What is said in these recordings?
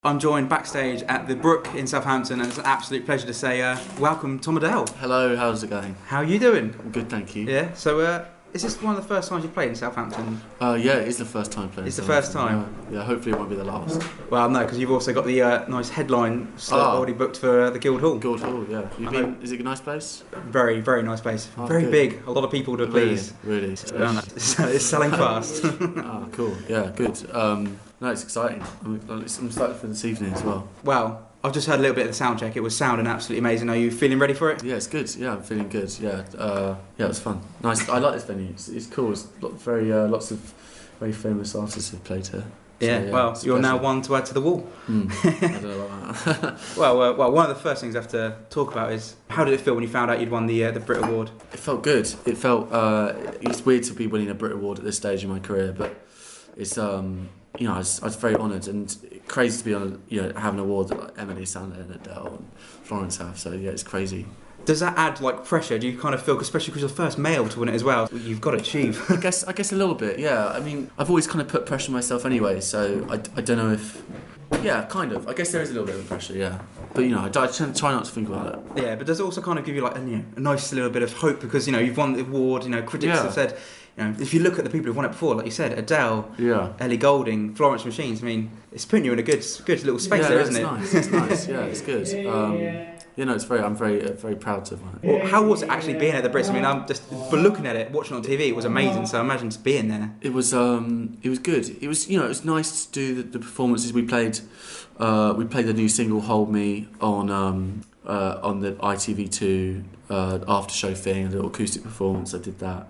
I'm joined backstage at the Brook in Southampton, and it's an absolute pleasure to say welcome, Tom Odell. Hello, how's it going? How are you doing? I'm good, thank you. Yeah, so is this one of the first times you played in Southampton? Yeah, it is the first time playing. It's the first time? Yeah, hopefully it won't be the last. Well, no, because you've also got the nice headline slot already booked for the Guildhall. Guildhall, yeah. Is it a nice place? Very, very nice place. Very good. Big, a lot of people to please. Really? It's selling fast. Oh, cool, yeah, good. No, it's exciting. I'm excited for this evening as well. Well, I've just heard a little bit of the sound check. It was sounding absolutely amazing. Are you feeling ready for it? Yeah, it's good. Yeah, I'm feeling good. Yeah, it was fun. Nice. I like this venue. It's cool. It's lots of very famous artists have played here. So, Yeah, well, you're now one to add to the wall. I don't know about that. well, one of the first things I have to talk about is how did it feel when you found out you'd won the Brit Award? It felt good. It felt it's weird to be winning a Brit Award at this stage in my career, but it's I was very honoured and crazy to be on have an award that like Emily, Sandler, and Adele and Florence have. So yeah, it's crazy. Does that add pressure? Do you kind of feel, especially because you're the first male to win it as well, you've got to achieve? I guess a little bit. Yeah, I mean, I've always kind of put pressure on myself anyway. So I don't know if. Yeah, kind of. I guess there is a little bit of pressure, yeah. But I try not to think about it. Yeah, but does it also kind of give you a nice little bit of hope because you've won the award. Critics have said, if you look at the people who've won it before, like you said, Adele, Ellie Goulding, Florence Machines. I mean, it's putting you in a good little space there, isn't it? Nice. It's nice. Yeah, it's good. I'm very proud to have won it. Well, how was it actually being at the Brits? I mean, I'm just for looking at it, watching on TV, it was amazing. So I imagine just being there. It was good. It was it was nice to do the performances. We played the new single "Hold Me" on the ITV2 after show thing, a little acoustic performance. I did that,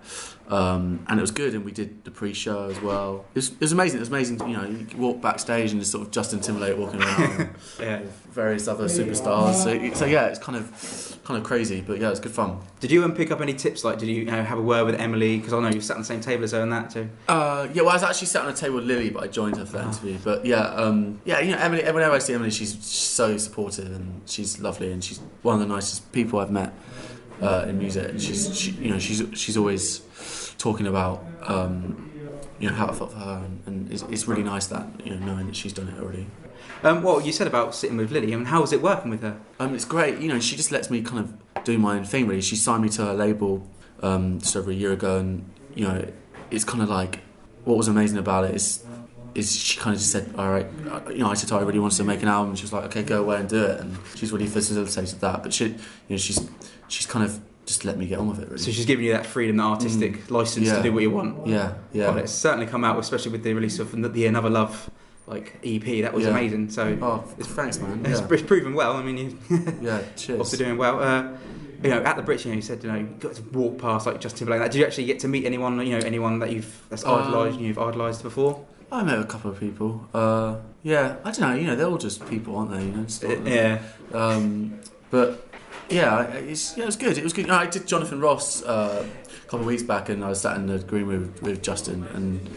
and it was good. And we did the pre-show as well. It was amazing. It was amazing. You could walk backstage and there's sort of Justin Timberlake walking around, with various other superstars. So yeah, it's kind of crazy, but yeah, it's good fun. Did you pick up any tips? Like, did you have a word with Emily? Because I know you sat on the same table as her and that too. Yeah, well, I was actually sat on a table with Lily, but I joined her for that interview. But Emily. Whenever I see Emily, she's so supportive and she's lovely and she's one of the nicest people I've met in music. And she's always talking about how it felt for her, and it's really nice that knowing that she's done it already. Well, you said about sitting with Lily. I mean, how was it working with her? It's great. She just lets me kind of do my own thing. Really, she signed me to her label just over a year ago, and it's kind of like what was amazing about it is she kind of just said, all right, I said to her I really wanted to make an album, and she was like, okay, go away and do it, and she's really facilitated that. But she's kind of just let me get on with it, really. So she's giving you that freedom, that artistic license to do what you want. Yeah. Well, it's certainly come out, especially with the release of the Another Love EP. That was amazing. So thanks, man. It's proven well. I mean, you cheers. Obviously doing well. At the Brits, you said you got to walk past like Justin Timberlake. Did you actually get to meet anyone? Anyone that you've idolised before? I met a couple of people. I don't know. They're all just people, aren't they? But yeah, it was good. It was good. I did Jonathan Ross a couple of weeks back, and I was sat in the green room with Justin and.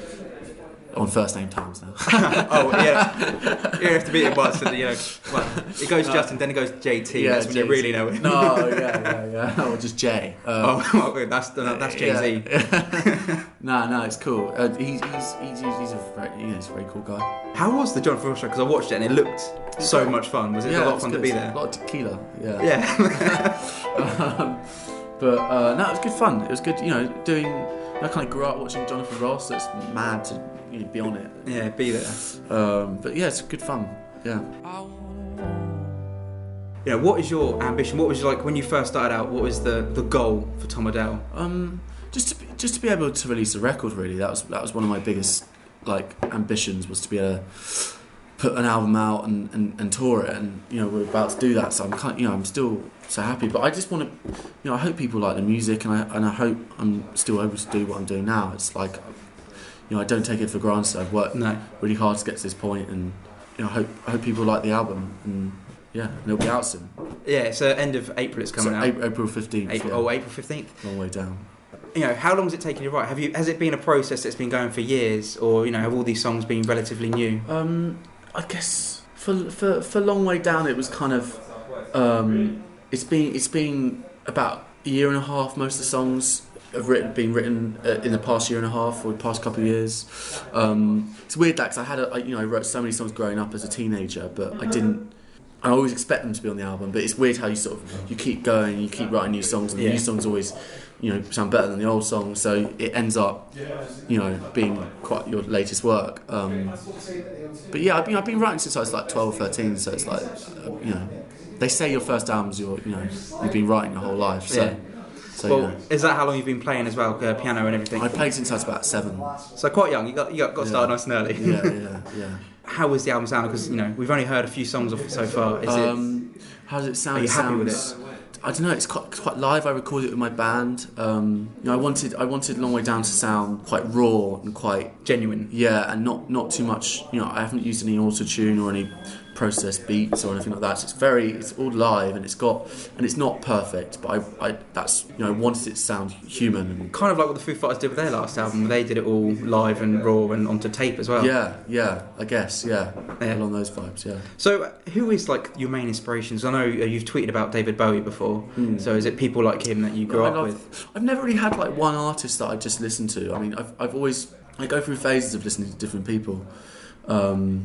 On first name terms now. Oh yeah, you have to beat it once. And, it goes Justin, then it goes JT. Yeah, that's when you really know it. No, yeah. Or just J. That's Jay Z. No, it's cool. He's a very cool guy. How was the Jonathan Ross show? Because I watched it and it looked so much fun. Was it a lot of fun to be there? A lot of tequila. Yeah. Yeah. But no, it was good fun. It was good. Doing. I kind of grew up watching Jonathan Ross, so it's mad to be on it. Yeah, be there. But yeah, it's good fun. Yeah. What is your ambition? What was when you first started out? What was the goal for Tom Odell? Just to be able to release a record. Really, that was one of my biggest ambitions, was to be able to put an album out and tour it, and we're about to do that. So I'm still so happy, but I just want to, I hope people like the music, and I hope I'm still able to do what I'm doing now. It's like, I don't take it for granted. I've worked really hard to get to this point, and I hope people like the album, and it'll be out soon. Yeah, so end of April it's coming out. April 15th. April 15th. Long way down. How long has it taken you to write? Has it been a process that's been going for years, or have all these songs been relatively new? I guess for Long Way Down it was kind of it's been about a year and a half. Most of the songs been written in the past year and a half or the past couple of years. It's weird that, because I wrote so many songs growing up as a teenager, but I always expect them to be on the album. But it's weird how you keep going, you keep writing new songs, and the new songs always sound better than the old songs, so it ends up being quite your latest work. But yeah, I've been writing since I was like 12 or 13, so it's like they say your first album's you've been writing your whole life. So is that how long you've been playing as well, piano and everything? I played since I was about 7. So quite young. You got started nice and early. Yeah. How was the album sound? Because we've only heard a few songs of it so far. How does it sound? Are you happy with it? I don't know. It's quite live. I recorded it with my band. I wanted Long Way Down to sound quite raw and quite genuine. Yeah, and not too much. I haven't used any auto-tune or any processed beats or anything like that. So it's all live, and it's not perfect. But I wanted it to sound human, and kind of like what the Foo Fighters did with their last album. They did it all live and raw and onto tape as well. Yeah. I guess along those vibes. Yeah. So who is like your main inspirations? I know you've tweeted about David Bowie before. So is it people like him that you grew up with? I've never really had like one artist that I just listen to. I mean, I've always I go through phases of listening to different people. So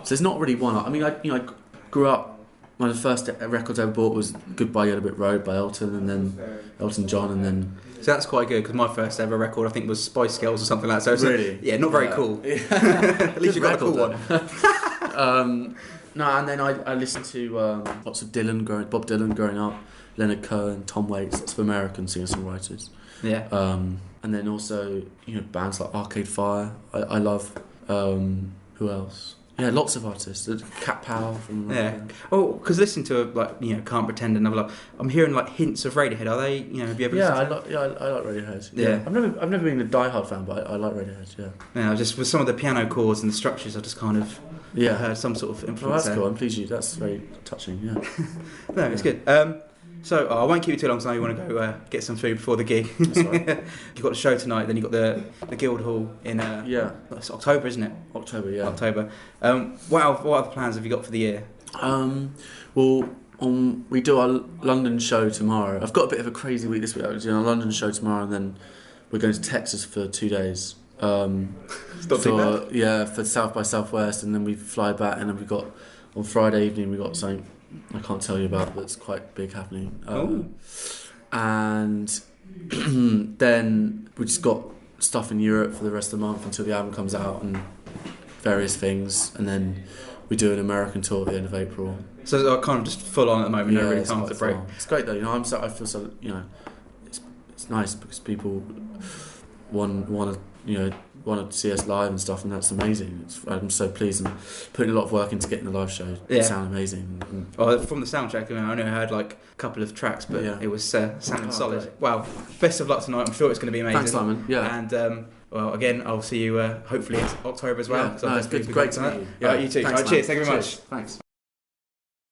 there's not really one. I mean, I grew up. One of the first records I ever bought was "Goodbye Yellow Brick Road" by Elton, and then Elton John, and then. So that's quite good, because my first ever record I think was Spice Girls or something like that. So it's really, not very cool. At least you got a cool one. No, and then I listened to lots of Bob Dylan growing up, Leonard Cohen, Tom Waits, lots of American singer-songwriters. Yeah. And then also bands like Arcade Fire. I love. Who else? Yeah, lots of artists. Cat Powell from. Yeah. Oh, because listening to Can't Pretend and Never Love, I'm hearing like hints of Radiohead. Are they? Have you ever? Yeah, I like Radiohead. Yeah. I've never been a diehard fan, but I like Radiohead. Yeah. Yeah, just with some of the piano chords and the structures, I just kind of heard some sort of influence. Oh, that's there. cool. I'm pleased that's very touching. Yeah. No, it's good. So I won't keep you too long, because I know you want to go get some food before the gig. That's right. You've got the show tonight, then you've got the Guildhall in it's October, isn't it? October, yeah. October. What other plans have you got for the year? We do our London show tomorrow. I've got a bit of a crazy week this week. We're doing our London show tomorrow, and then we're going to Texas for 2 days. For South by Southwest, and then we fly back, and then we've got on Friday evening we've got something I can't tell you about, but it's quite big happening. And then we just got stuff in Europe for the rest of the month until the album comes out, and various things, and then we do an American tour at the end of April. So it's kind of just full on at the moment. No really time to break. It's great though. I feel so. It's nice because people want to see us live and stuff, and that's amazing. I'm so pleased, and putting a lot of work into getting the live show. It sound amazing. From the soundtrack, I only heard like a couple of tracks, but it was sounding solid. Great. Wow, best of luck tonight. I'm sure it's going to be amazing. Thanks, Simon. Yeah. And again, I'll see you hopefully in October as well. Yeah, it's good. Great to meet you. Yeah. You too. Thanks, cheers. Thank you very much. Thanks.